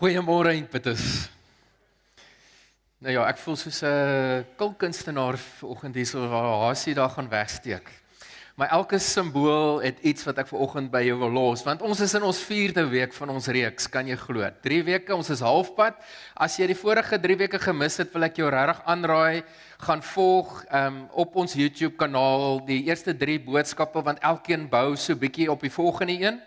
Goeiemôre Impetus. Nou ja, ek voel soos 'n kulkunstenaar vanoggend hier so waar hasie daar gaan wegsteek. Maar elke simbool het iets wat ek vanoggend by jou wil los, want ons is in ons 4de week van ons reeks, kan jy glo. 3 weke, ons is halfpad. As jy die vorige 3 weke gemis het, wil ek jou regtig aanraai, gaan volg op ons YouTube kanaal die eerste 3 boodskappe, want elkeen bou so bietjie op die volgende een.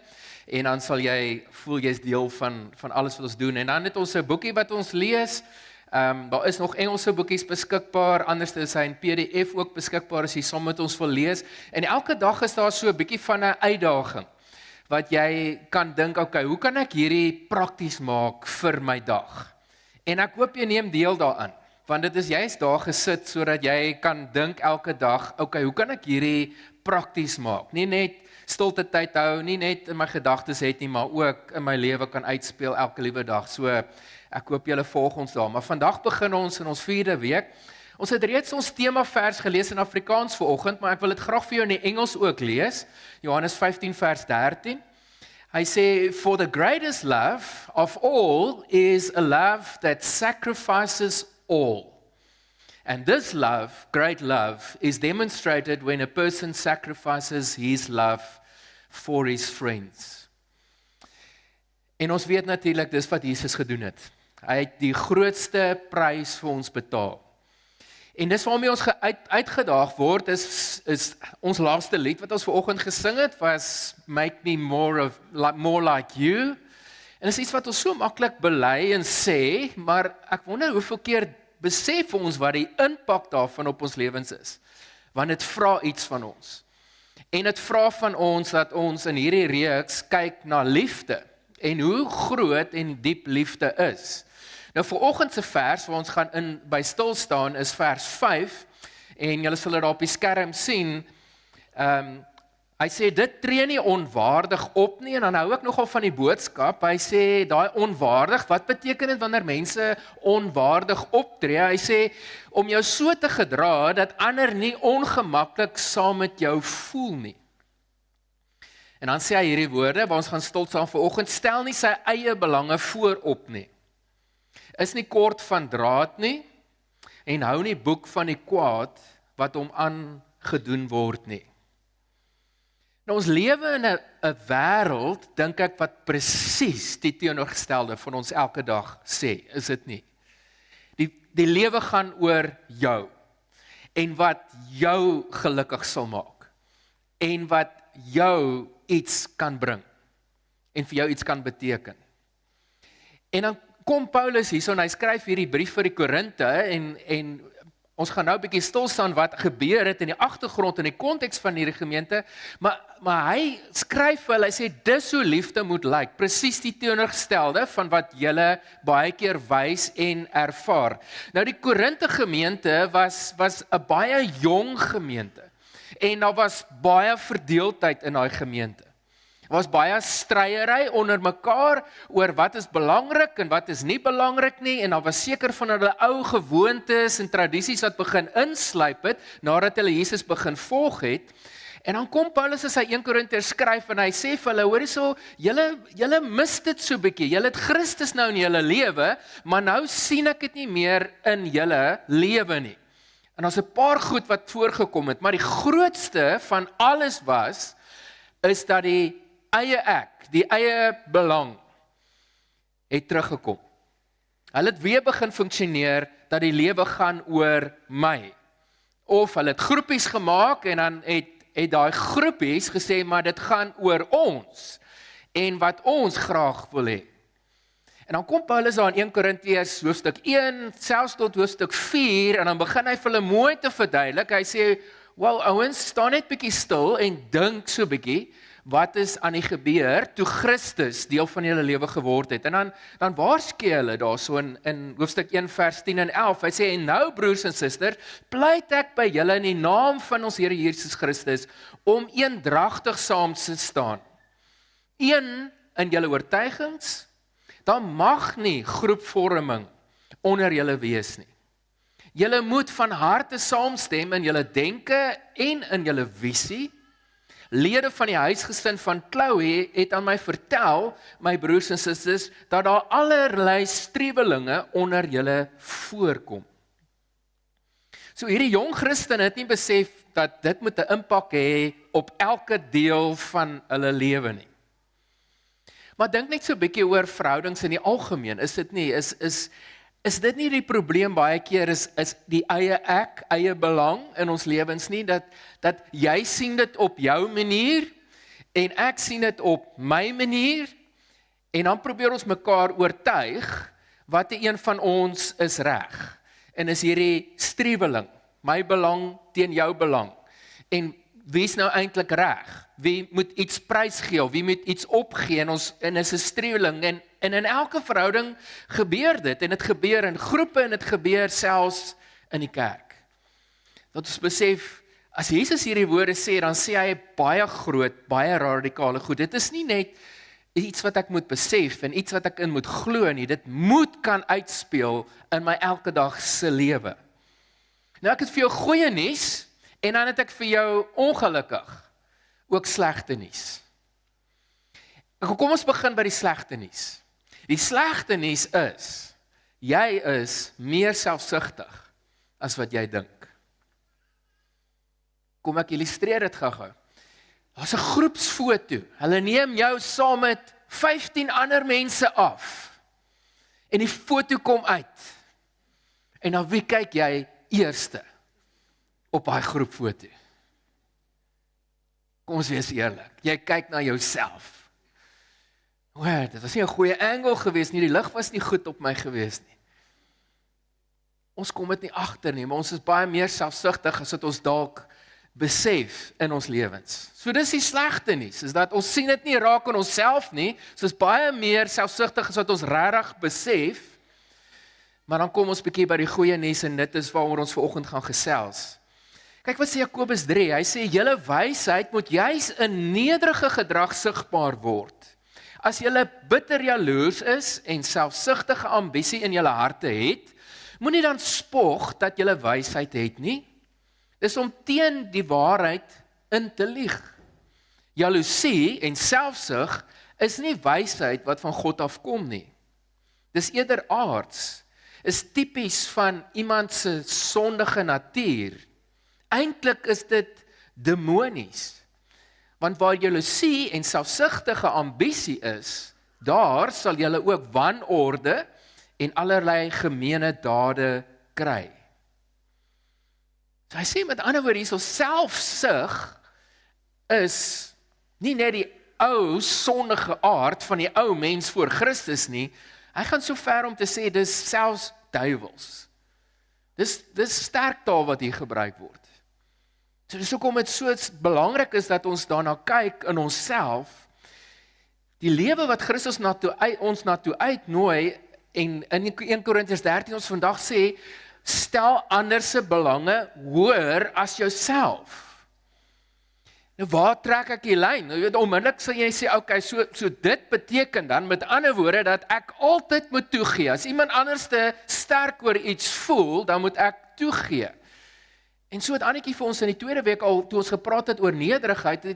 En dan sal jy voel jy's deel van alles wat ons doen. En dan het ons 'n boekie wat ons lees. Daar is nog Engelse boekies beskikbaar, anders is hy in PDF ook beskikbaar as jy saam met ons wil lees. En elke dag is daar so 'n bietjie van 'n uitdaging wat jy kan dink, okay, hoe kan ek hierdie prakties maak vir my dag? En ek hoop jy neem deel daaraan, want dit is juist daar gesit sodat jy kan dink elke dag, okay, hoe kan ek hierdie prakties maak? Nie net stilte tyd hou, nie net in my gedagtes het nie, maar ook in my lewe kan uitspeel elke liewe dag. So, ek hoop julle volg ons daar. Maar vandag begin ons in ons 4de week. Ons het reeds ons temavers gelees in Afrikaans vanoggend, maar ek wil dit graag vir jou in die Engels ook lees. Johannes 15 vers 13. Hy sê, "For the greatest love of all is a love that sacrifices all. And this love, great love, is demonstrated when a person sacrifices his love for his friends." En ons weet natuurlik dis wat Jesus gedoen het. Hy het die grootste prys vir ons betaal. En dis waarmee ons uitgedaag word, is ons laaste lied wat ons vanoggend gesing het, was Make Me More Like You. En dis iets wat ons so maklik bely en sê, maar ek wonder hoeveel keer besef ons wat die impak daarvan op ons lewens is. Want dit vra iets van ons. En dit vra van ons dat ons in hierdie reeks kyk na liefde en hoe groot en diep liefde is. Nou vanoggend se vers waar ons gaan in by stil staan is vers 5 en julle sal dit daar op die skerm sien. Hy sê dit tree nie onwaardig op nie, en dan hou ek nogal van die boodskap. Hy sê daai onwaardig, wat beteken dit wanneer mense onwaardig optree? Hy sê om jou so te gedra dat ander nie ongemaklik saam met jou voel nie. En dan sê hy hierdie woorde waar ons gaan stil staan vanoggend, stel nie sy eie belange voorop nie. Is nie kort van draad nie en hou nie boek van die kwaad wat hom aangedoen word nie. Nou ons lewe in 'n wêreld, dink ek, wat presies die teenoorgestelde van ons elke dag sê, is dit nie? Die lewe gaan oor jou en wat jou gelukkig sal maak en wat jou iets kan bring en vir jou iets kan beteken. En dan kom Paulus hierso en hy skryf hierdie brief vir die Korinte en ons gaan nou 'n bietjie stil staan wat gebeur het in die agtergrond en die konteks van hierdie gemeente, maar hy skryf hulle, hy sê dis hoe liefde moet lyk, presies die teenoorgestelde van wat julle baie keer wys en ervaar. Nou die Korinte gemeente was 'n baie jong gemeente en daar was baie verdeeldheid in daai gemeente. Was baie stryery onder mekaar oor wat is belangrik en wat is nie belangrik nie, en daar was seker van hulle ou gewoontes en tradisies wat begin insluip het, nadat hulle Jesus begin volg het. En dan kom Paulus as hy 1 Korintiërs skryf en hy sê vir hulle, hoor hierso, julle mis dit so bietjie, julle het Christus nou in julle lewe, maar nou sien ek dit nie meer in julle lewe nie. En daar's 'n paar goed wat voorgekom het, maar die grootste van alles is dat die eie ek, die eie belang, het teruggekom. Hulle het weer begin funksioneer, dat die lewe gaan oor my. Of hulle het groepies gemaak, en dan het daai groepies gesê, maar dit gaan oor ons, en wat ons graag wil hê. En dan kom Paulus daar in 1 Korintiërs hoofstuk 1, selfs tot hoofstuk 4, en dan begin hy vir hulle mooi te verduidelik. Hy sê, wel ouens, staan net bietjie stil en dink so bietjie, wat is aan die gebeur toe Christus deel van julle lewe geword het. En dan waarsku hulle daarso in hoofstuk 1 vers 10 en 11. Hy sê, en nou broers en susters, pleit ek by julle in die naam van ons Here Jesus Christus, om eendragtig saam te staan. Een in julle oortuigings, dan mag nie groepvorming onder julle wees nie. Julle moet van harte saamstem in julle denke en in julle visie. lede van die huisgesin van Chloe het aan my vertel, my broers en susters, dat daar allerlei strewelinge onder julle voorkom. So hierdie jong Christene het nie besef dat dit moet 'n impak hê op elke deel van hulle lewe nie. Maar dink net so 'n bietjie oor verhoudings in die algemeen, is dit nie, is dit nie die probleem baie keer, is die eie ek, eie belang in ons lewens nie, dat jy sien dit op jou manier, en ek sien dit op my manier, en dan probeer ons mekaar oortuig, wat een van ons is reg, en is hierdie streweling, my belang teen jou belang, en wie is nou eintlik reg? Wie moet iets prysgee, of wie moet iets opgee, en is 'n streweling, en in elke verhouding gebeur dit, en dit gebeur in groepe, en dit gebeur selfs in die kerk. Dat ons besef, as Jesus hierdie woorde sê, dan sê hy baie groot, baie radikale goed. Dit is nie net iets wat ek moet besef, en iets wat ek in moet glo nie, dit moet kan uitspeel in my elke dag se lewe. Nou ek het vir jou goeie nuus, en dan het ek vir jou ongelukkig ook slegte nuus. Kom ons begin by die slegte nuus. Die slegte nuus is, jy is meer selfsugtig as wat jy dink. Kom ek illustreer dit gou-gou. Daar's 'n groepsfoto. Hulle neem jou saam met 15 ander mense af. En die foto kom uit. En na wie kyk jy eerste op daai groepfoto? Kom ons wees eerlik. Jy kyk na jouself. Dit was nie 'n goeie angle gewees nie, die lig was nie goed op my gewees nie. Ons kom dit nie agter nie, maar ons is baie meer selfsugtig as wat ons dalk besef in ons lewens. So dis die slegte nuus, is dat ons sien dit nie raak in onsself nie, so is baie meer selfsugtig as wat ons regtig besef, maar dan kom ons bietjie by die goeie nuus, en dit is waaroor ons vanoggend gaan gesels. Kyk wat sê Jakobus 3, hy sê, julle wysheid moet juis in nederige gedrag sigbaar word. As julle bitter jaloers is en selfsugtige ambisie in julle harte het, moenie dan spog dat julle wysheid het nie. Dis om teen die waarheid in te lieg. Jaloesie en selfsug is nie wysheid wat van God afkom nie. Dis eerder aards, is tipies van iemand se sondige natuur. Eintlik is dit demonies. Want waar jaloesie en selfsugtige ambisie is, daar sal julle ook wanorde en allerlei gemeene dade kry. So hy sê met ander woorde hierso, selfsug is nie net die ou sondige aard van die ou mens voor Christus nie. Hy gaan so ver om te sê dis selfs duiwels. Dis sterk taal wat hier gebruik word. So dis hoekom dit so belangrik is dat ons daarna kyk in onsself. Die lewe wat Christus ons na toe uitnooi, en in 1 Korintiërs 13 ons vandag sê, stel ander se belange hoër as jouself. Nou waar trek ek die lyn? Nou onmiddellik sal jy sê, okay, so dit beteken dan met ander woorde dat ek altyd moet toegee. As iemand anders te sterk oor iets voel, dan moet ek toegee. En so het Annetjie vir ons in die tweede week al, toe ons gepraat het oor nederigheid,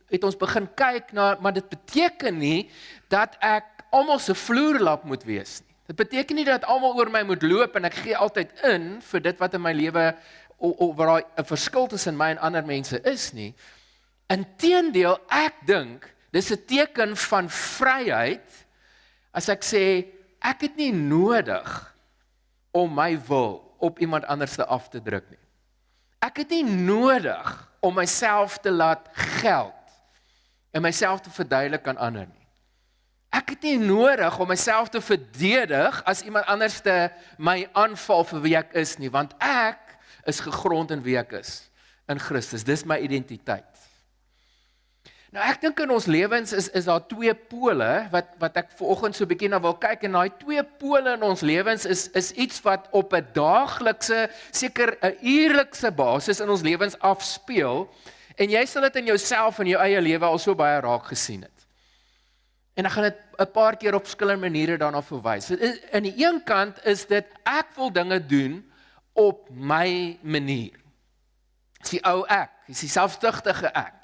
het ons begin kyk na, maar dit beteken nie dat ek almal se vloerlap moet wees nie. Dit beteken nie dat almal oor my moet loop en ek gee altyd in vir dit wat in my lewe, waar 'n verskil tussen my en ander mense is nie. Inteendeel, ek dink, dis 'n teken van vryheid, as ek sê, ek het nie nodig om my wil op iemand anders af te druk nie. Ek het nie nodig om myself te laat geld en myself te verduidelik aan ander nie. Ek het nie nodig om myself te verdedig as iemand anders te my aanval vir wie ek is nie, want ek is gegrond in wie ek is, in Christus. Dis my identiteit. Nou ek dink in ons lewens is daar twee pole wat ek vanoggend so 'n bietjie na wil kyk, en daai twee pole in ons lewens is iets wat op 'n daaglikse, seker 'n uurlikse basis in ons lewens afspeel, en jy sal dit in jouself en jou eie lewe al so baie raak gesien het. En ek gaan dit 'n paar keer op verskillende maniere daarna verwys. Aan die een kant is dit, ek wil dinge doen op my manier. Dis die ou ek, dis die selfsugtige ek.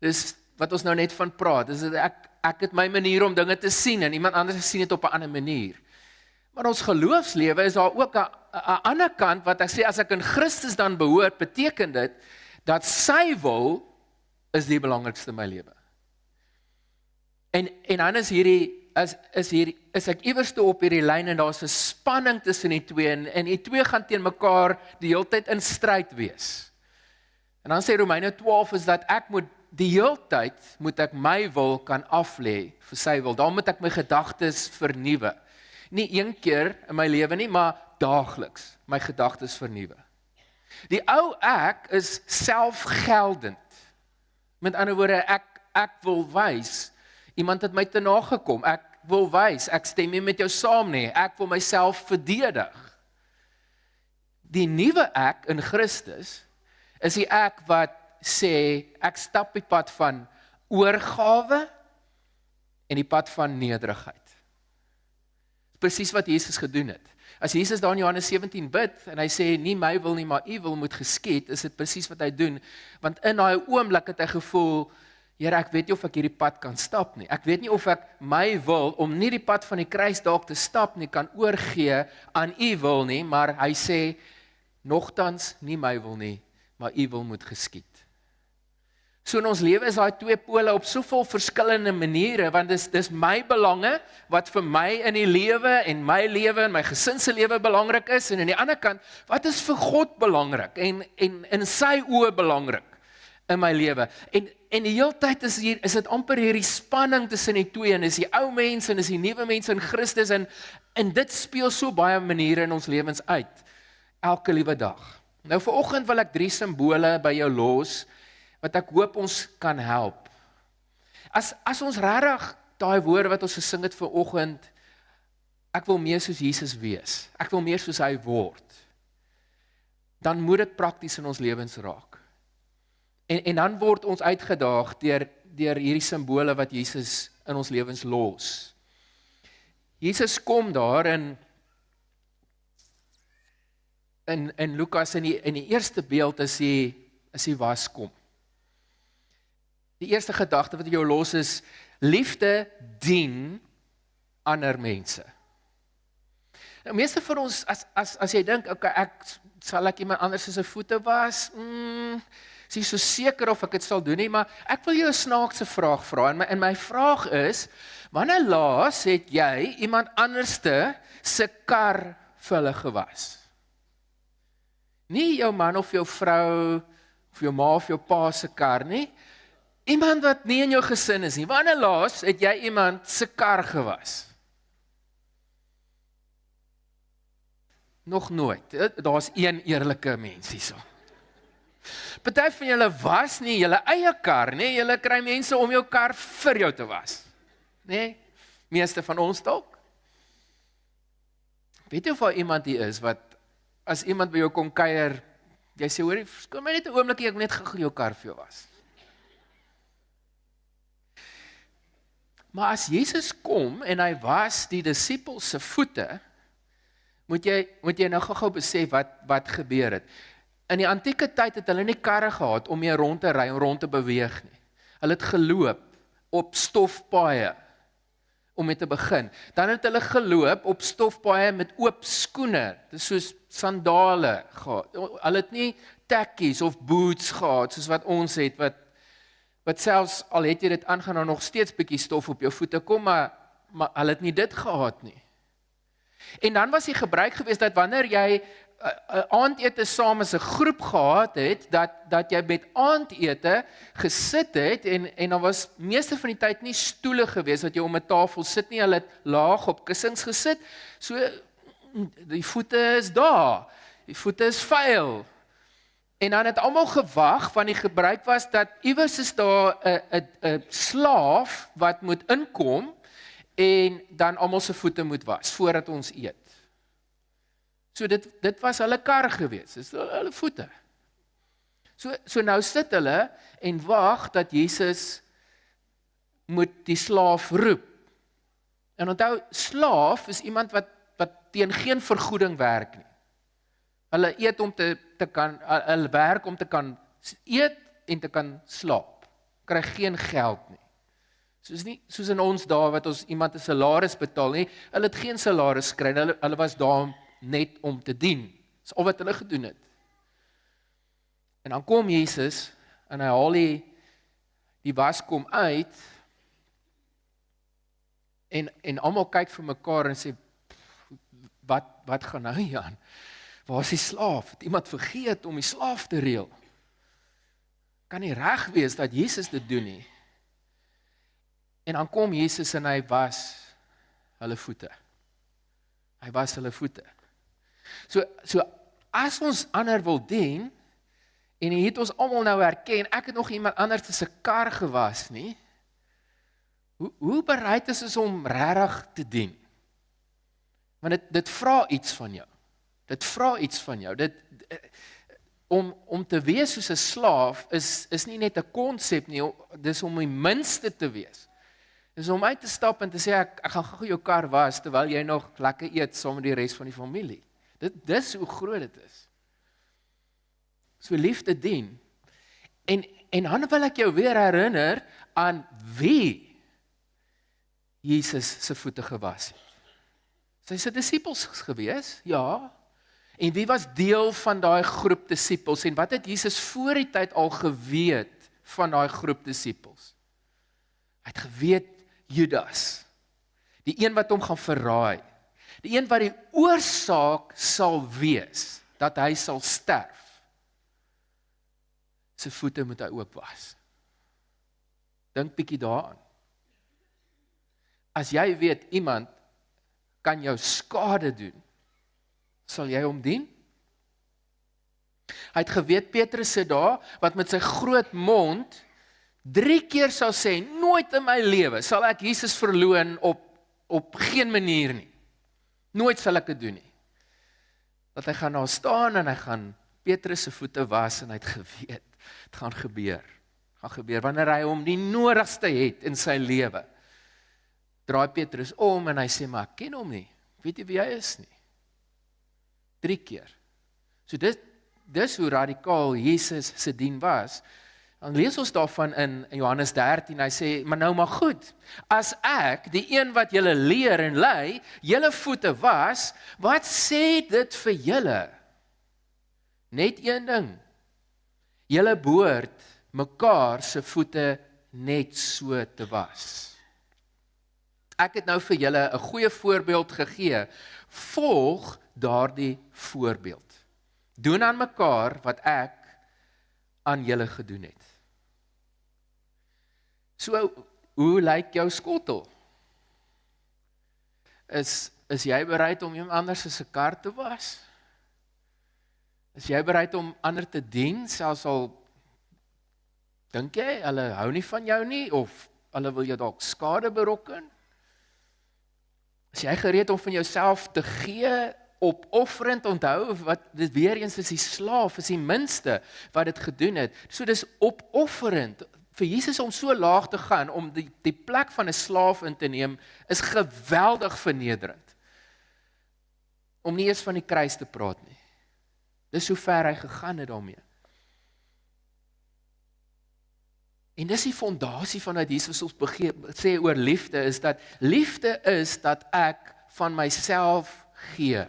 Dis wat ons nou net van praat. Dis dat ek het my manier om dinge te sien en iemand anders sien dit op 'n ander manier. Maar ons geloofslewe is daar ook 'n ander kant wat ek sê, as ek in Christus dan behoort, beteken dit dat sy wil is die belangrikste in my lewe. En dan is ek iewers toe op hierdie lyn en daar's 'n spanning tussen die twee en die twee gaan teen mekaar die hele tyd in stryd wees. En dan sê Romeine 12 is dat ek moet die hele tyd moet ek my wil kan aflê vir sy wil. Dan moet ek my gedagtes vernuwe. Nie een keer in my lewe nie, maar daagliks my gedagtes vernuwe. Die ou ek is selfgeldend. Met ander woorde, ek wil wys, iemand het my te nagekom, ek wil wys, ek stem nie met jou saam nie, ek wil myself verdedig. Die nuwe ek in Christus is die ek wat sê, ek stap die pad van oorgawe en die pad van nederigheid. Presies wat Jesus gedoen het. As Jesus daar in Johannes 17 bid, en hy sê, nie my wil nie, maar u wil moet geskied, is dit presies wat hy doen, want in daai oomblik het hy gevoel, Here, ek weet nie of ek hierdie pad kan stap nie, ek weet nie of ek my wil, om nie die pad van die kruis dalk te stap nie, kan oorgee aan u wil nie, maar hy sê, nogtans nie my wil nie, maar u wil moet geskied. So in ons lewe is daai twee pole op soveel verskillende maniere, want dis my belange, wat vir my in die lewe en my gesin se lewe belangrik is, en aan die ander kant, wat is vir God belangrik, en in sy oë belangrik in my lewe. En die hele tyd is dit amper hierdie spanning tussen die twee, en is die ou mens en is die nuwe mens in Christus, en dit speel so baie maniere in ons lewens uit, elke liewe dag. Nou vanoggend wil ek 3 simbole by jou los, wat ek hoop ons kan help. As ons regtig daai woorde wat ons gesing het vanoggend, ek wil meer soos Jesus wees, ek wil meer soos hy word, dan moet dit prakties in ons lewens raak. En dan word ons uitgedaag deur hierdie simbole wat Jesus in ons lewens los. Jesus kom daar in Lukas, in die eerste beeld is die waskom. Die eerste gedagte wat jou los is, liefde dien ander mense. Nou, meeste van ons, as jy dink, okay, sal ek iemand anders se voete was, is nie so seker of ek dit sal doen nie, maar ek wil jou 'n snaakse vraag vra, en my vraag is, wanneer laas het jy iemand anderste se kar vir hulle gewas? Nie jou man of jou vrou, of jou ma of jou pa se kar nie, iemand wat nie in jou gesin is nie. Wanneer laas het jy iemand se kar gewas? Nog nooit. Daar's een eerlike mens hierso. Party van julle was nie julle eie kar nie, julle kry mense om jou kar vir jou te was. Nee, meeste van ons dalk. Weet jy of daar iemand hier is wat, as iemand by jou kom kuier, jy sê, hoor, kom my net 'n oomblikie, ek net gou jou kar vir jou was. Maar as Jesus kom en hy was die disippels se voete, moet jy nou gou besef wat gebeur het. In die antieke tyd het hulle nie karre gehad om mee rond te ry en rond te beweeg nie. Hulle het geloop op stofpaaie om mee te begin. Dan het hulle geloop op stofpaaie met oop skoene, dis soos sandale gehad. Hulle het nie tekkies of boots gehad soos wat ons het, wat selfs al het jy dit aangaan en nog steeds bietjie stof op jou voete kom, maar hulle het nie dit gehad nie. En dan was die gebruik geweest dat wanneer jy aandete saam as 'n groep gehad het, dat jy met aandete gesit het, en dan was meeste van die tyd nie stoele geweest wat jy om 'n tafel sit nie, hulle het laag op kussings gesit, so die voete is daar, die voete is vuil. En dan het almal gewag, want die gebruik was dat iewers is daar 'n slaaf wat moet inkom, en dan almal se voete moet was, voordat ons eet. So dit was hulle kar gewees, dis hulle voete. So nou sit hulle en wag dat Jesus moet die slaaf roep. En onthou, slaaf is iemand wat teen geen vergoeding werk nie. Hulle eet om te kan, hulle werk om te kan eet en te kan slaap. kry geen geld nie. Soos in ons dae wat ons iemand 'n salaris betaal nie, hulle het geen salaris gekry, hulle was daar net om te dien. Dis al wat hulle gedoen het. En dan kom Jesus, en hy haal die waskom uit, en almal kyk vir mekaar en sê, wat gaan nou hier aan? Waar is die slaaf? Het iemand vergeet om die slaaf te reël? Kan nie reg wees dat Jesus dit doen nie. En dan kom Jesus en hy was hulle voete. Hy was hulle voete. So as ons ander wil dien, en jy het ons almal nou herken, ek het nog iemand anders se kar gewas nie, hoe bereid is ons om regtig te dien? Want dit vra iets van jou. Dit vra iets van jou. Om te wees soos 'n slaaf is nie net 'n konsep nie, dis om die minste te wees. Dis om uit te stap en te sê, ek gaan gou jou kar was, terwyl jy nog lekker eet saam met die res van die familie. Dis hoe groot dit is. So liefde dien. En dan wil ek jou weer herinner aan wie Jesus se voete gewas het. Sy se disippels gewees, ja. En wie was deel van daai groep disippels? En wat het Jesus voor die tyd al geweet van daai groep disippels? Hy het geweet Judas, die een wat hom gaan verraai, die een wat die oorsaak sal wees, dat hy sal sterf. Sy voete moet hy ook was. Dink bietjie daaraan. As jy weet, iemand kan jou skade doen, sal jy hom dien? Hy het geweet, Petrus sit daar, wat met sy groot mond 3 keer sal sê, nooit in my lewe sal ek Jesus verloon op geen manier nie. Nooit sal ek dit doen nie. Dat hy gaan daar staan en hy gaan Petrus se voete was en hy het geweet, het gaan gebeur. Wanneer hy hom die nodigste het in sy lewe. Draai Petrus om en hy sê, maar ek ken hom nie. Weet jy wie hy is nie? 3 keer. So dis hoe radikaal Jesus se dien was. Dan lees ons daarvan in Johannes 13, hy sê, maar goed, as ek, die een wat julle leer en lei, julle voete was, wat sê dit vir julle? Net een ding, julle behoort mekaar se voete net so te was. Ek het nou vir julle 'n goeie voorbeeld gegee, volg daardie voorbeeld. Doen aan mekaar wat ek aan julle gedoen het. So, hoe lyk jou skottel? Is jy bereid om iemand anders se kar te was? Is jy bereid om ander te dien, selfs al dink jy, hulle hou nie van jou nie, of hulle wil jou dalk skade berokken? Is jy gereed om van jouself te gee, opofferend, onthou, wat dit weer eens is die slaaf, is die minste wat dit gedoen het. So dis opofferend, vir Jesus om so laag te gaan, om die plek van 'n slaaf in te neem, is geweldig vernederend. Om nie eens van die kruis te praat nie. Dis hoe ver hy gegaan het daarmee. En dis die fondasie vanuit Jesus ons sê oor liefde, is dat ek van myself gee.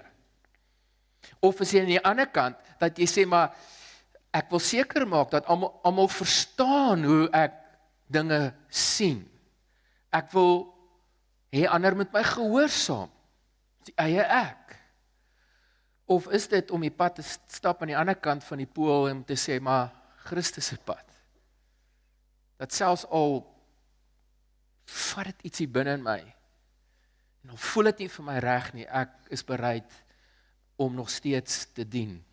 Of is jy aan die ander kant, dat jy sê, maar ek wil seker maak dat almal verstaan hoe ek dinge sien. Ek wil hê ander moet my gehoorsaam. Die eie ek. Of is dit om die pad te stap aan die ander kant van die pool en te sê, maar Christus se pad. Dat selfs al vat dit ietsie binne in my, en dan voel dit nie vir my reg nie, ek is bereid om nog steeds te dien.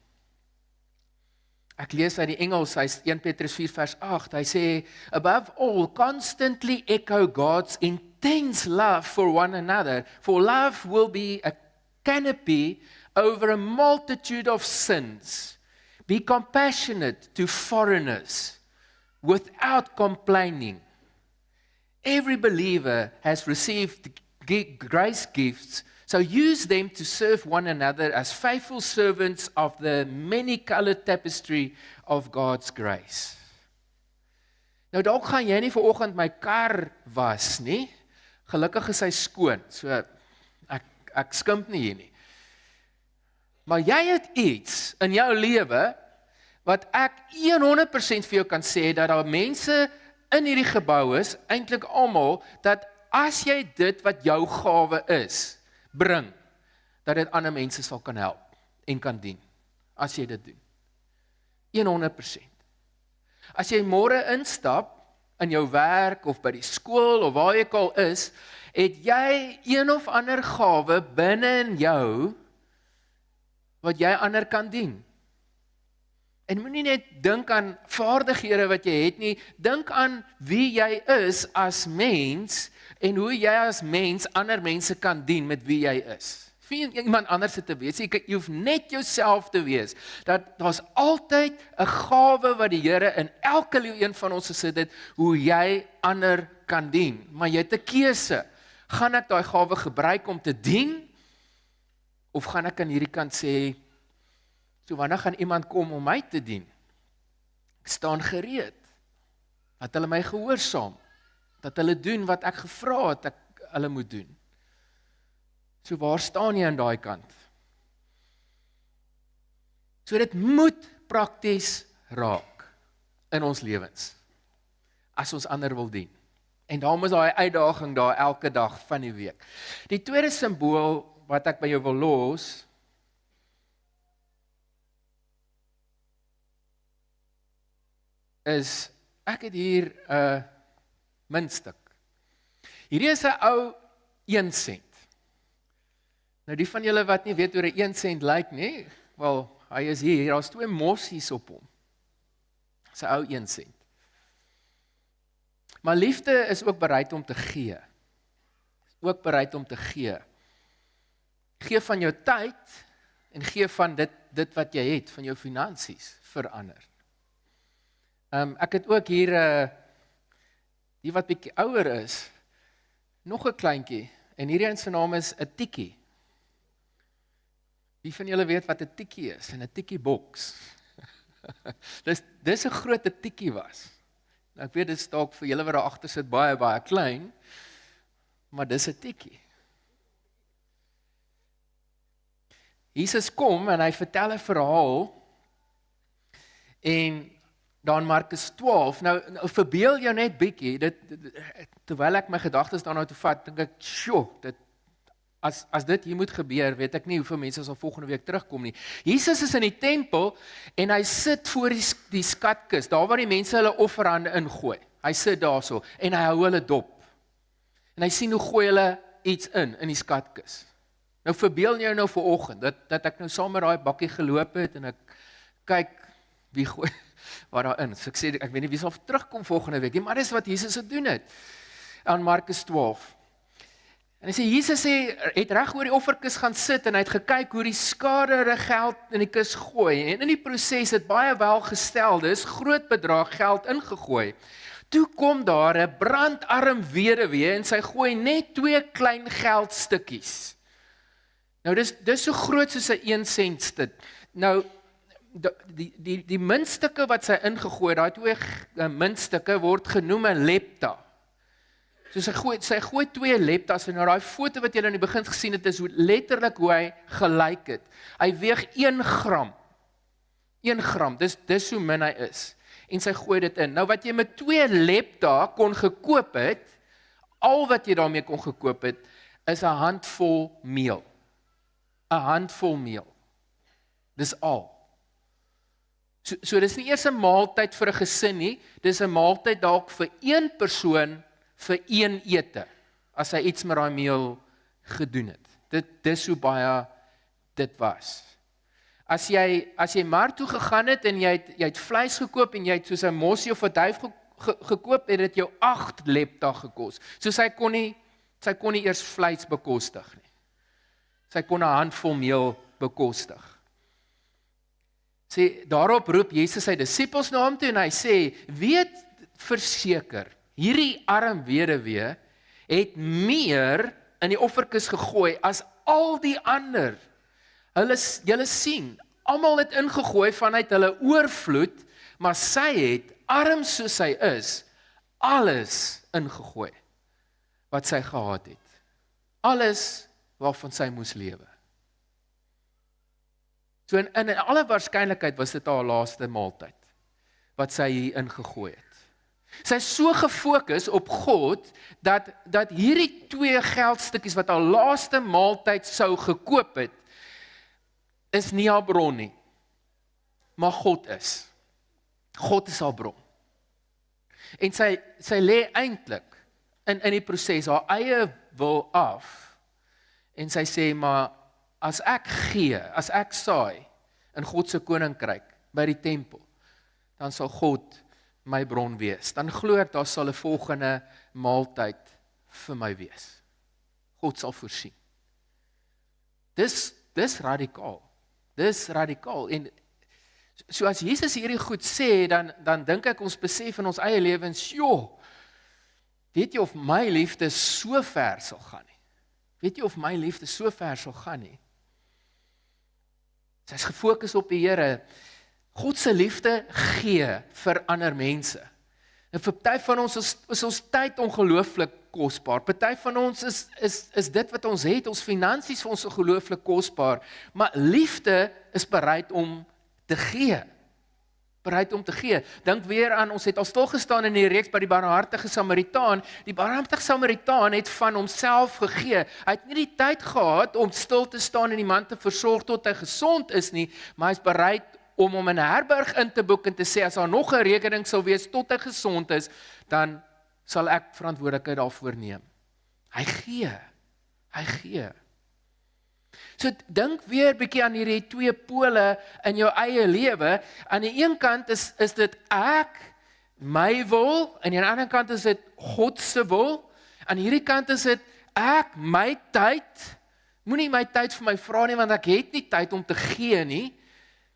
Ek lees uit die Engels, hy is 1 Petrus 4 vers 8, hy sê, above all, constantly echo God's intense love for one another, for love will be a canopy over a multitude of sins. Be compassionate to foreigners, without complaining. Every believer has received grace gifts, so use them to serve one another as faithful servants of the many-colored tapestry of God's grace. Nou dalk gaan jy nie vanoggend my kar was nie. Gelukkig is hy skoon, so ek skimp nie hier nie. Maar jy het iets in jou lewe wat ek 100% vir jou kan sê dat daar mense in hierdie gebou is, eintlik almal, dat as jy dit wat jou gawe is, bring, dat dit ander mense sal kan help en kan dien, as jy dit doen. 100%. As jy môre instap, in jou werk, of by die skool, of waar jy ook al is, het jy een of ander gawe binne in jou, wat jy ander kan dien. En moenie net dink aan vaardighede wat jy het nie, dink aan wie jy is as mens, en hoe jy as mens ander mense kan dien met wie jy is. Vir iemand anders te wees, jy hoef net jouself te wees, dat daar's altyd 'n gawe wat die Here in elke een van ons gesit het, hoe jy ander kan dien. Maar jy het 'n keuse, gaan ek daai gawe gebruik om te dien, of gaan ek aan hierdie kant sê, so wanneer gaan iemand kom om my te dien? Ek staan gereed, dat hulle my gehoorsaam, dat hulle doen wat ek gevra het, hulle moet doen. So waar staan jy aan daai kant? So dit moet prakties raak in ons lewens, as ons ander wil dien. En daarom is daai uitdaging daar elke dag van die week. Die tweede simbool wat ek by jou wil los, is, ek het hier 'n muntstuk. Hierdie is 'n ou 1 sent. Nou die van julle wat nie weet hoe 'n 1 sent lyk nie, wel, hy is hier, daar's 2 mossies op hom. Dis 'n ou 1 sent. Maar liefde is ook bereid om te gee. Is ook bereid om te gee. Gee van jou tyd, en gee van dit wat jy het, van jou finansies, vir ander. Ek het ook hier, die wat bietjie ouer is, nog 'n kleintjie, en hierdie een se naam is 'n tikkie. Wie van julle weet wat 'n tikkie is, en 'n tikkie boks? Dis 'n groot tikkie was. Nou, ek weet dit is dalk vir julle wat daar agter sit baie, baie klein, maar dis 'n tikkie. Jesus kom en hy vertel 'n verhaal, en dan Markus 12, nou verbeel jou net bietjie, terwyl ek my gedagtes daarna toe vat, dink ek, as dit hier moet gebeur, weet ek nie hoeveel mense sal volgende week terugkom nie. Jesus is in die tempel, en hy sit voor die skatkis, daar waar die mense hulle offerhande ingooi. Hy sit daarso, en hy hou hulle dop. En hy sien hoe gooi hulle iets in die skatkis. Nou verbeel jou nou vanoggend, dat ek nou saam met daai bakkie geloop het, en ek kyk, wie gooi wat daarin. So ek sê, ek weet nie wie sal terugkom volgende week nie, maar dis wat Jesus gedoen het, aan Markus 12. En hy sê, Jesus het reg oor die offerkis gaan sit, en hy het gekyk hoe die skare geld in die kus gooi, en in die proses het baie welgesteldes groot bedrag geld ingegooi. Toe kom daar 'n brandarm weduwee, en sy gooi net 2 klein geldstukkies. Nou dis so groot soos 'n 1 sent stuk. Nou, die muntstukke wat sy ingegooi, daai 2 muntstukke word genoem 'n lepta. So sy gooi 2 leptas, en nou daai foto wat julle in die begin gesien het, is letterlik hoe hy gelyk het. Hy weeg 1 gram. 1 gram, dis hoe min hy is. En sy gooi dit in. Nou wat jy met 2 lepta kon gekoop het, al wat jy daarmee kon gekoop het, is 'n handvol meel. 'n handvol meel. Dis al. So dis nie eers 'n maaltyd vir 'n gesin nie, dis 'n maaltyd dalk vir 1 persoon vir 1 ete, as hy iets met daai meel gedoen het. Dis hoe baie dit was. As jy maar toe gegaan het, en jy het vleis gekoop, en jy het soos 'n mossie of 'n duif gekoop, het dit jou 8 lepta gekos. So sy kon nie eers vleis bekostig nie. Sy kon 'n handvol meel bekostig. Daarop roep Jesus sy disippels na hom toe, en hy sê, weet verseker, hierdie arm weduwee het meer in die offerkis gegooi as al die ander. Julle sien, almal het ingegooi vanuit hulle oorvloed, maar sy het, arm soos sy is, alles ingegooi wat sy gehad het. Alles waarvan sy moes lewe. So in alle waarskynlikheid was dit haar laaste maaltyd wat sy hier ingegooi het. Sy is so gefokus op God dat hierdie 2 geldstukkies wat haar laaste maaltyd sou gekoop het, is nie haar bron nie, maar God is. God is haar bron. En sy lê eintlik in die proses haar eie wil af en sy sê, maar as ek gee, as ek saai in God se koninkryk by die tempel, dan sal God my bron wees. Dan glo ek daar sal 'n volgende maaltyd vir my wees. God sal voorsien. Dis radikaal. Dis radikaal. En so as Jesus hierdie goed sê, dan dink ek ons besef in ons eie lewens, weet jy of my liefde so ver sal gaan nie? Weet jy of my liefde so ver sal gaan nie? Sy is gefokus op die Here. God se liefde gee vir ander mense. En vir party van ons is ons tyd ongelooflik kosbaar. Party van ons is dit wat ons het, ons finansies vir ons ongelooflik kosbaar, maar liefde is bereid om te gee. Bereid om te gee. Dink weer aan, ons het al stilgestaan in die reeks by die barmhartige Samaritaan. Die barmhartige Samaritaan het van homself gegee. Hy het nie die tyd gehad om stil te staan en die man te versorg tot hy gesond is nie, maar hy is bereid om hom in 'n herberg in te boek en te sê, as daar nog 'n rekening sal wees tot hy gesond is, dan sal ek verantwoordelikheid daarvoor neem. Hy gee. So dink weer bietjie aan hierdie 2 pole in jou eie lewe. Aan die een kant is dit ek, my wil, en aan die ander kant is dit God se wil. Aan hierdie kant is dit ek, my tyd. Moenie my tyd vir my vra nie, want ek het nie tyd om te gee nie.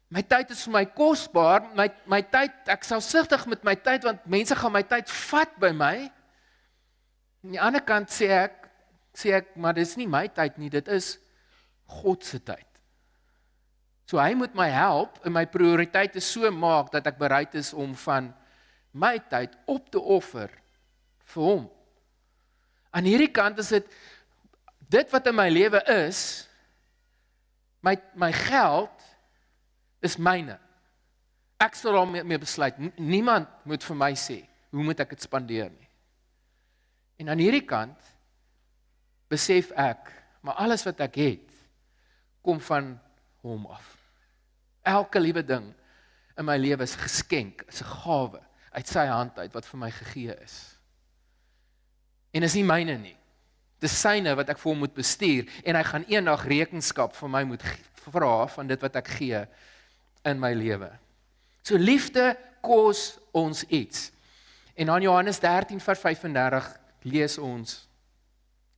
My tyd is vir my kosbaar, my tyd, ek sal sigtig met my tyd, want mense gaan my tyd vat by my. Aan die ander kant sê ek, maar dis nie my tyd nie, dit is God se tyd. So hy moet my help en my prioriteite so maak dat ek bereid is om van my tyd op te offer vir hom. Aan hierdie kant is dit wat in my lewe is, my geld is myne. Ek sal daarmee besluit. Niemand moet vir my sê, hoe moet ek dit spandeer nie. En aan hierdie kant besef ek, maar alles wat ek het, kom van hom af. Elke liewe ding in my lewe is geskenk, is 'n gawe uit sy hand uit wat vir my gegee is. En is nie myne nie. Dis syne wat ek vir hom moet bestuur en hy gaan eendag rekenskap vir my moet vra van dit wat ek gee in my lewe. So liefde kos ons iets. En aan Johannes 13 vers 35 lees ons.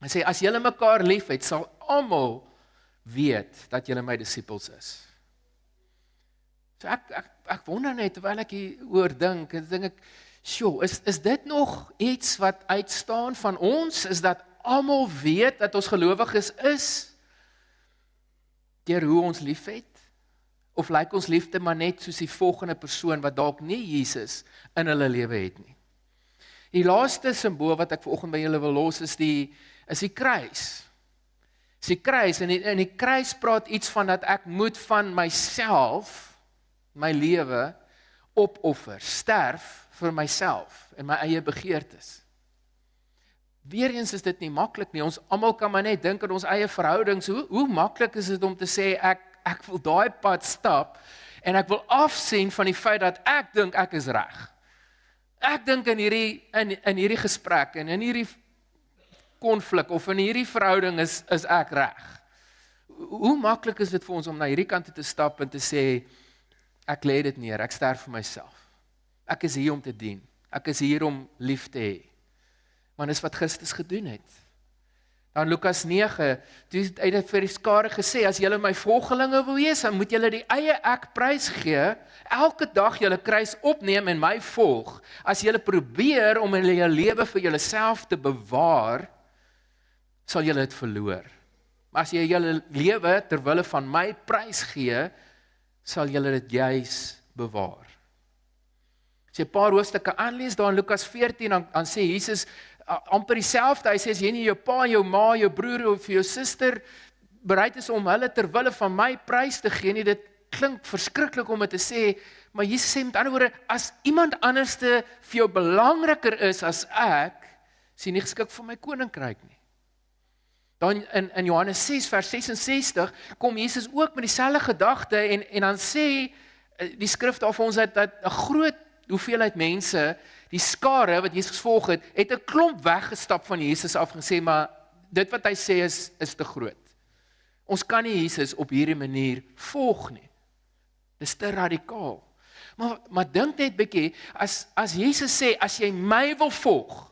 Hy sê, as julle mekaar liefhet, sal almal weet dat julle my disippels is. So ek wonder net, terwyl ek hieroor dink, ek, is dit nog iets wat uitstaan van ons? Is dat almal weet dat ons gelowiges is? Deur hoe ons liefhet? Of lyk ons liefde maar net soos die volgende persoon wat dalk nie Jesus in hulle lewe het nie? Die laaste simbool wat ek vanoggend by julle wil los is die kruis. Dis die kruis en die kruis praat iets van dat ek moet van myself, my lewe opoffer, sterf vir myself en my eie begeertes. Weereens is dit nie maklik nie. Ons almal kan maar net dink aan ons eie verhoudings. Hoe maklik is dit om te sê ek wil daai pad stap en ek wil afsien van die feit dat ek dink ek is reg. Ek dink in hierdie gesprek en in hierdie konflik of in hierdie verhouding is ek reg. Hoe maklik is dit vir ons om na hierdie kant te stap en te sê ek lê dit neer, ek sterf vir myself. Ek is hier om te dien. Ek is hier om lief te hê. Want dis wat Christus gedoen het. Dan Lukas 9, toe het hy vir die skare gesê, as julle my volgelinge wil wees, dan moet julle die eie ek prys gee, elke dag julle kruis opneem en my volg. As julle probeer om julle lewe vir julleself te bewaar, sal julle dit verloor. Maar as jy julle lewe ter wille van my prys gee, sal julle dit juis bewaar. As jy 'n paar hoofstukke aanlees daar in Lukas 14, dan sê Jesus amper dieselfde. Hy sê as jy nie jou pa, jou ma, jou broer of jou suster bereid is om hulle ter wille van my prys te gee nie, dit klink verskriklik om dit te sê, maar Jesus sê met ander woorde, as iemand anderste vir jou belangriker is as ek, is jy nie geskik vir my koninkryk nie. Dan in Johannes 6 vers 66 kom Jesus ook met dieselfde gedagte en dan sê die skrif daar vir ons dat 'n groot hoeveelheid mense, die skare wat Jesus gevolg het 'n klomp weggestap van Jesus af en gesê, maar dit wat hy sê is te groot. Ons kan nie Jesus op hierdie manier volg nie. Dis te radikaal. Maar dink net bietjie, as Jesus sê, as jy my wil volg,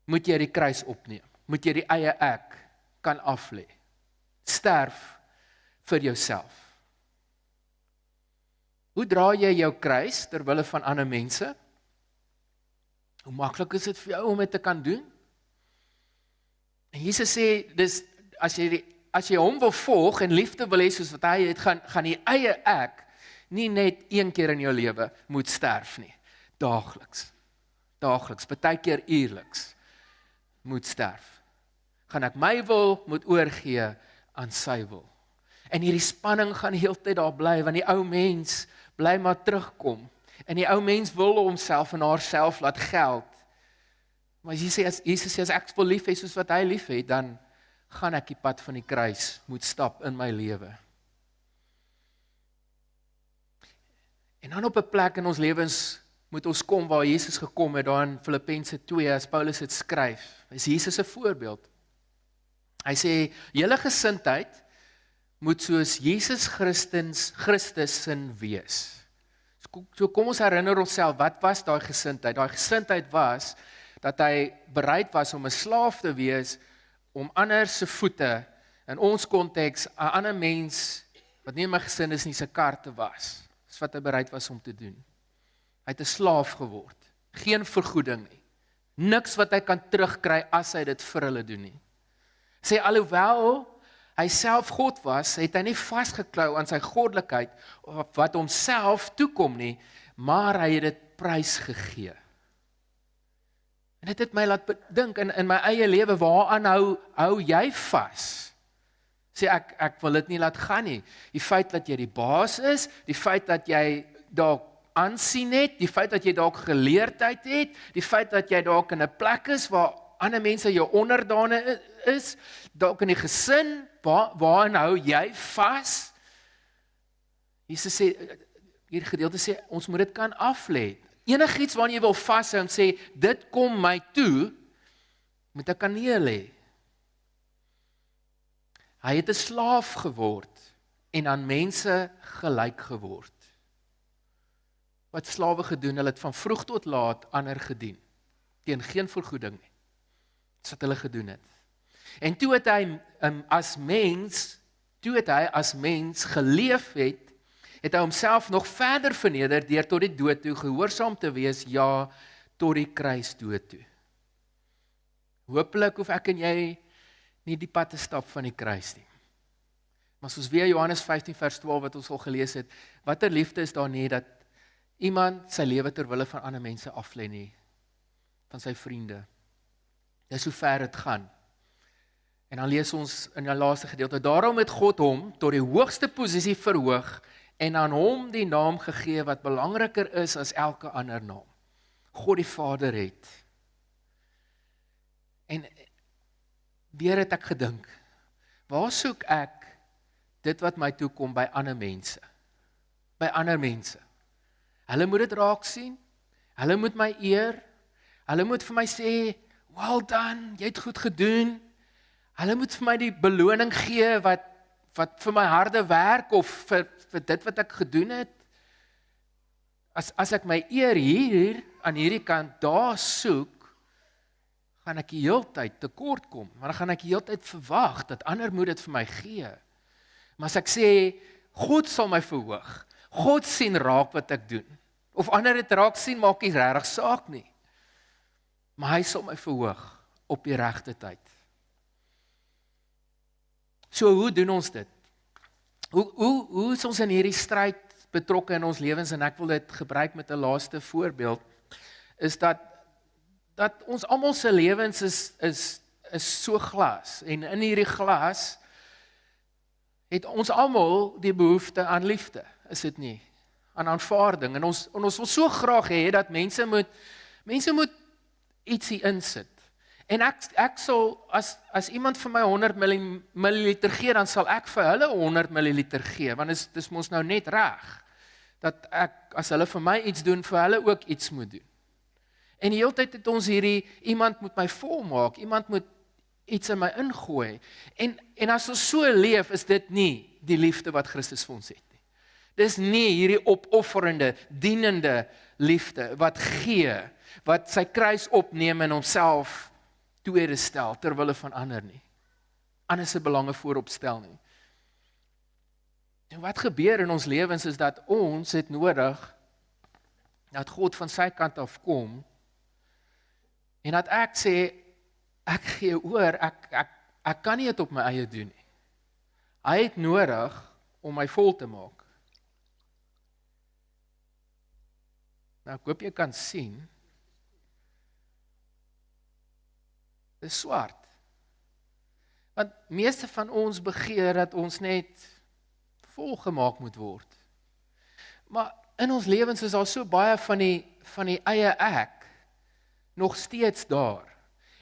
moet jy die kruis opneem. Moet jy die eie ek kan aflê. Sterf vir jouself. Hoe dra jy jou kruis ter wille van ander mense? Hoe maklik is dit vir jou om dit te kan doen? En Jesus sê, dis as jy hom wil volg en liefde wil hê soos wat hy het, gaan die eie ek nie net een keer in jou lewe moet sterf nie. Daagliks, partykeer uurliks moet sterf. Gaan ek my wil moet oorgee aan sy wil. En hierdie spanning gaan die hele tyd daar bly, want die ou mens bly maar terugkom. En die ou mens wil homself en haarself laat geld. Maar Jesus sê, as ek wil lief hê soos wat hy lief het, dan gaan ek die pad van die kruis moet stap in my lewe. En dan op 'n plek in ons lewens moet ons kom waar Jesus gekom het, daar in Filippense 2, as Paulus dit skryf, is Jesus 'n voorbeeld. Hy sê, julle gesindheid moet soos Jesus Christus sin wees. So kom ons herinner onsself, wat was daai gesindheid? Daai gesindheid was, dat hy bereid was om 'n slaaf te wees, om ander se voete, in ons konteks, 'n ander mens, wat nie in my gesin is nie, se kar te was. Dis wat hy bereid was om te doen. Hy het 'n slaaf geword. Geen vergoeding nie. Niks wat hy kan terugkry as hy dit vir hulle doen nie. Sê alhoewel hy self God was, het hy nie vasgeklou aan sy goddelikheid wat homself toekom nie, maar hy het dit prys gegee. En dit het my laat dink in my eie lewe, waaraan hou jy vas? Sê ek wil dit nie laat gaan nie. Die feit dat jy die baas is, die feit dat jy dalk aansien het, die feit dat jy dalk geleerdheid het, die feit dat jy dalk in 'n plek is waar ander mense jou onderdane is, dalk in die gesin, waaraan hou jy vas? Jesus sê, hier gedeelte sê, ons moet dit kan aflê. Enigiets waaraan jy wil vashou en sê, dit kom my toe, moet 'n kaneel hê. Hy het 'n slaaf geword en aan mense gelyk geword. Wat slawe gedoen, hulle het van vroeg tot laat ander gedien, teen geen vergoeding nie. Dis wat hulle gedoen het. En toe het hy as mens geleef het hy homself nog verder verneder deur tot die dood toe gehoorsaam te wees, ja, tot die kruisdood toe. Hoopelik hoef ek en jy nie die pad te stap van die kruis nie. Maar soos weer Johannes 15 vers 12 wat ons al gelees het, watter liefde is daar nie dat iemand sy lewe ter wille van ander mense aflê nie, van sy vriende. Dis hoe ver dit gaan. En dan lees ons in die laaste gedeelte, daarom het God hom tot die hoogste posisie verhoog en aan hom die naam gegee wat belangriker is as elke ander naam. God die Vader het. En weer het ek gedink, waar soek ek dit wat my toekom by ander mense? By ander mense. Hulle moet dit raak sien, hulle moet my eer, hulle moet vir my sê, well done, jy het goed gedoen. Hulle moet vir my die beloning gee wat vir my harde werk of vir dit wat ek gedoen het. As ek my eer hier aan hierdie kant daar soek, gaan ek die hele tyd tekort kom. Maar dan gaan ek die hele tyd verwag dat ander moet dit vir my gee. Maar as ek sê, God sal my verhoog, God sien raak wat ek doen, of ander dit raak sien, maak nie regtig saak nie. Maar hy sal my verhoog op die regte tyd. So hoe doen ons dit? Hoe is ons in hierdie stryd betrokke in ons lewens en ek wil dit gebruik met 'n laaste voorbeeld, is dat ons almal se lewens is so glas en in hierdie glas het ons almal die behoefte aan liefde, is dit nie? Aan aanvaarding en ons wil so graag hê dat mense moet ietsie insit. En ek sal as iemand vir my 100 ml gee, dan sal ek vir hulle 100 ml gee, want dis mos nou net reg dat ek as hulle vir my iets doen, vir hulle ook iets moet doen. En die hele tyd het ons hierdie iemand moet my volmaak, iemand moet iets in my ingooi. En as ons so leef, is dit nie die liefde wat Christus vir ons het nie. Dis nie hierdie opofferende, dienende liefde wat gee, wat sy kruis opneem en homself tweede stel ter wille van ander nie. Ander se belange voorop stel nie. En wat gebeur in ons lewens is dat ons het nodig dat God van sy kant af kom en dat ek sê ek gee oor, ek kan nie dit op my eie doen nie. Hy het nodig om my vol te maak. Nou ek hoop jy kan sien, dit is swart. Want meeste van ons begeer dat ons net volgemaak moet word. Maar in ons lewens is daar so baie van die eie ek nog steeds daar.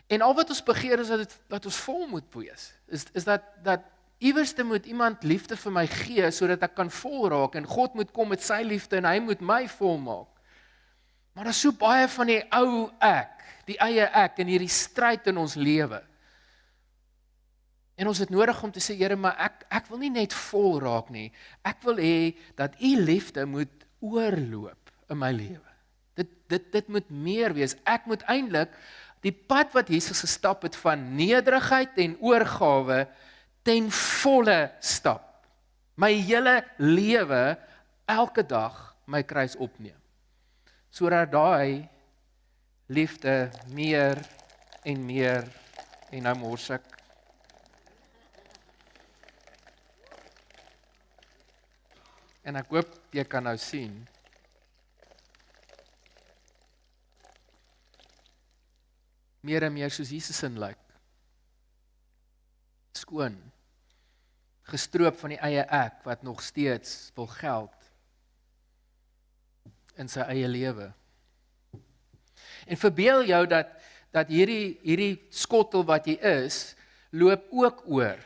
En al wat ons begeer is dat ons vol moet wees. Is dat iewerste moet iemand liefde vir my gee, sodat ek kan vol raak, en God moet kom met sy liefde, en hy moet my vol maak. Maar daar is so baie van die ou ek, die eie ek, in hierdie stryd in ons lewe. En ons het nodig om te sê, Here, maar ek wil nie net vol raak nie, ek wil hê dat u liefde moet oorloop in my lewe. Dit moet meer wees. Ek moet eintlik die pad wat Jesus gestap het van nederigheid en oorgawe ten volle stap. My hele lewe, elke dag, my kruis opneem. Sodat daai liefde meer en meer, en nou mors ek. En ek hoop jy kan nou sien, meer en meer soos Jesus in lyk. Skoon, gestroop van die eie ek, wat nog steeds wil geld in sy eie lewe. En verbeel jou dat hierdie skottel wat jy is, loop ook oor.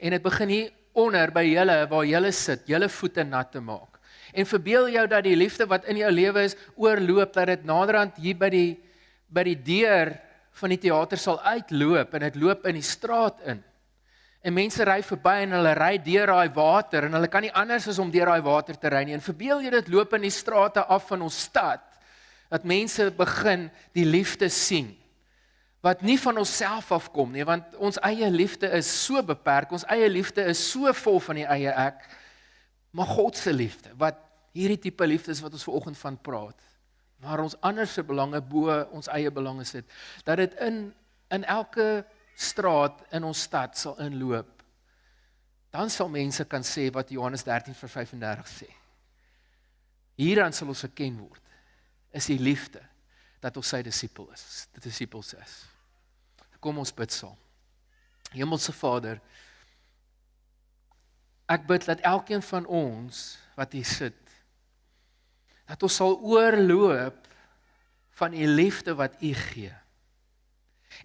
En dit begin hier onder by julle, waar julle sit, julle voete nat te maak. En verbeel jou dat die liefde wat in jou lewe is, oorloop, dat dit naderhand hier by die deur van die teater sal uitloop, en dit loop in die straat in. En mense ry verby en hulle ry deur daai water, en hulle kan nie anders as om deur daai water te ry nie. En verbeel jy dit loop in die strate af van ons stad, dat mense begin die liefde sien, wat nie van onsself afkom nie, want ons eie liefde is so beperk, ons eie liefde is so vol van die eie ek, maar God se liefde, wat hierdie tipe liefde is wat ons vanoggend van praat, waar ons ander se belange bo ons eie belange sit, dat dit in elke straat in ons stad sal inloop, dan sal mense kan sê wat Johannes 13:35 sê. Hieraan sal ons geken word, is die liefde, dat ons sy disippels is. Kom ons bid saam. Hemelse Vader, ek bid dat elkeen van ons, wat hier sit, dat ons sal oorloop van die liefde wat u gee.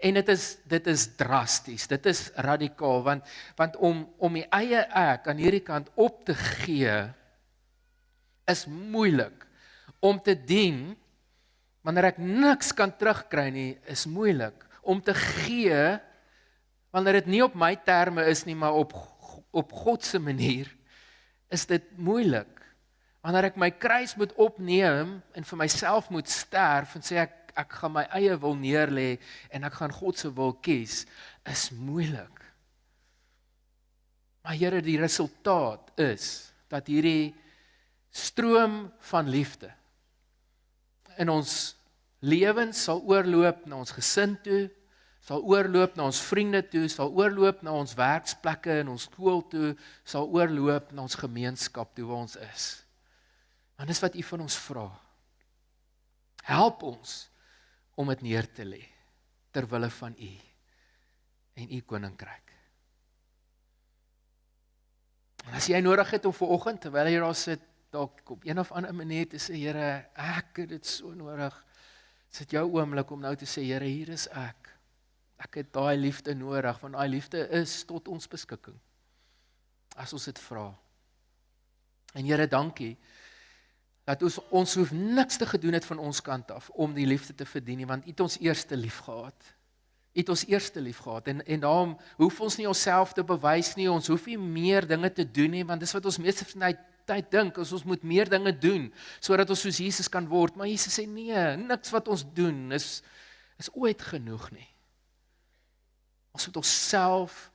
En dit is drasties, dit is radikaal, want om die eie ek aan hierdie kant op te gee, is moeilik. Om te dien, wanneer ek niks kan terugkry nie, is moeilik. Om te gee, wanneer dit nie op my terme is nie, maar op God se manier, is dit moeilik. Wanneer ek my kruis moet opneem, en vir myself moet sterf, en sê ek gaan my eie wil neerlê, en ek gaan God se wil kies, is moeilik. Maar Here, die resultaat is, dat hierdie stroom van liefde, in ons lewens sal oorloop na ons gesin toe, sal oorloop na ons vriende toe, sal oorloop na ons werksplekke en ons skool toe, sal oorloop na ons gemeenskap toe waar ons is. Want dis wat U van ons vra. Help ons om dit neer te lê ter wille van U en U koninkryk. En as jy nodig het om vanoggend, terwyl jy daar sit, dalk op een of ander manier te sê, Here, ek het dit so nodig. Is dit jou oomblik om nou te sê, Here, hier is ek. Ek het daai liefde nodig, want daai liefde is tot ons beskikking. As ons dit vra. En Here, dankie, dat ons hoef niks te gedoen het van ons kant af, om die liefde te verdien nie, want U het ons eerste lief gehad. U het ons eerste lief gehad, en daarom hoef ons nie onsself te bewys nie, ons hoef nie meer dinge te doen nie, want dis wat ons meeste van die tyd dink, ons moet meer dinge doen, sodat ons soos Jesus kan word, maar Jesus sê nee, niks wat ons doen is ooit genoeg nie. Ons moet onsself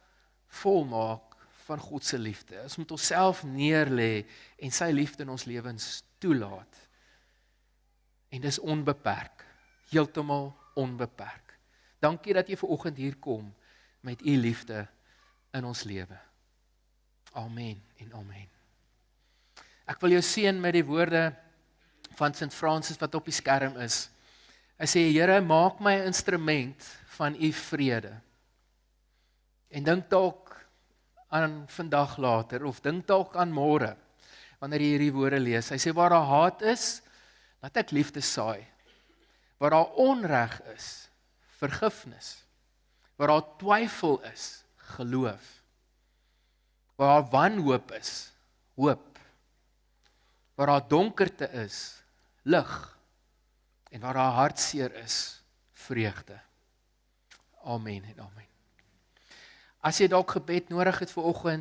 volmaak van God se liefde, ons moet onsself neerlê en sy liefde in ons lewens toelaat. En dis onbeperk, heeltemal onbeperk. Dankie dat jy vanoggend hier kom met U liefde in ons lewe. Amen en amen. Ek wil jou seën met die woorde van Sint Francis wat op die skerm is. Hy sê, Here, maak my 'n instrument van U vrede. En dink dalk aan vandag later, of dink dalk aan môre, wanneer jy hierdie woorde lees. Hy sê, waar daar haat is, laat ek liefde saai. Waar daar onreg is, vergifnis. Waar daar twyfel is, geloof. Waar daar wanhoop is, hoop. Waar daar donkerte is, lig. En waar daar hartseer is, vreugde. Amen en amen. As jy dalk gebed nodig het vanoggend,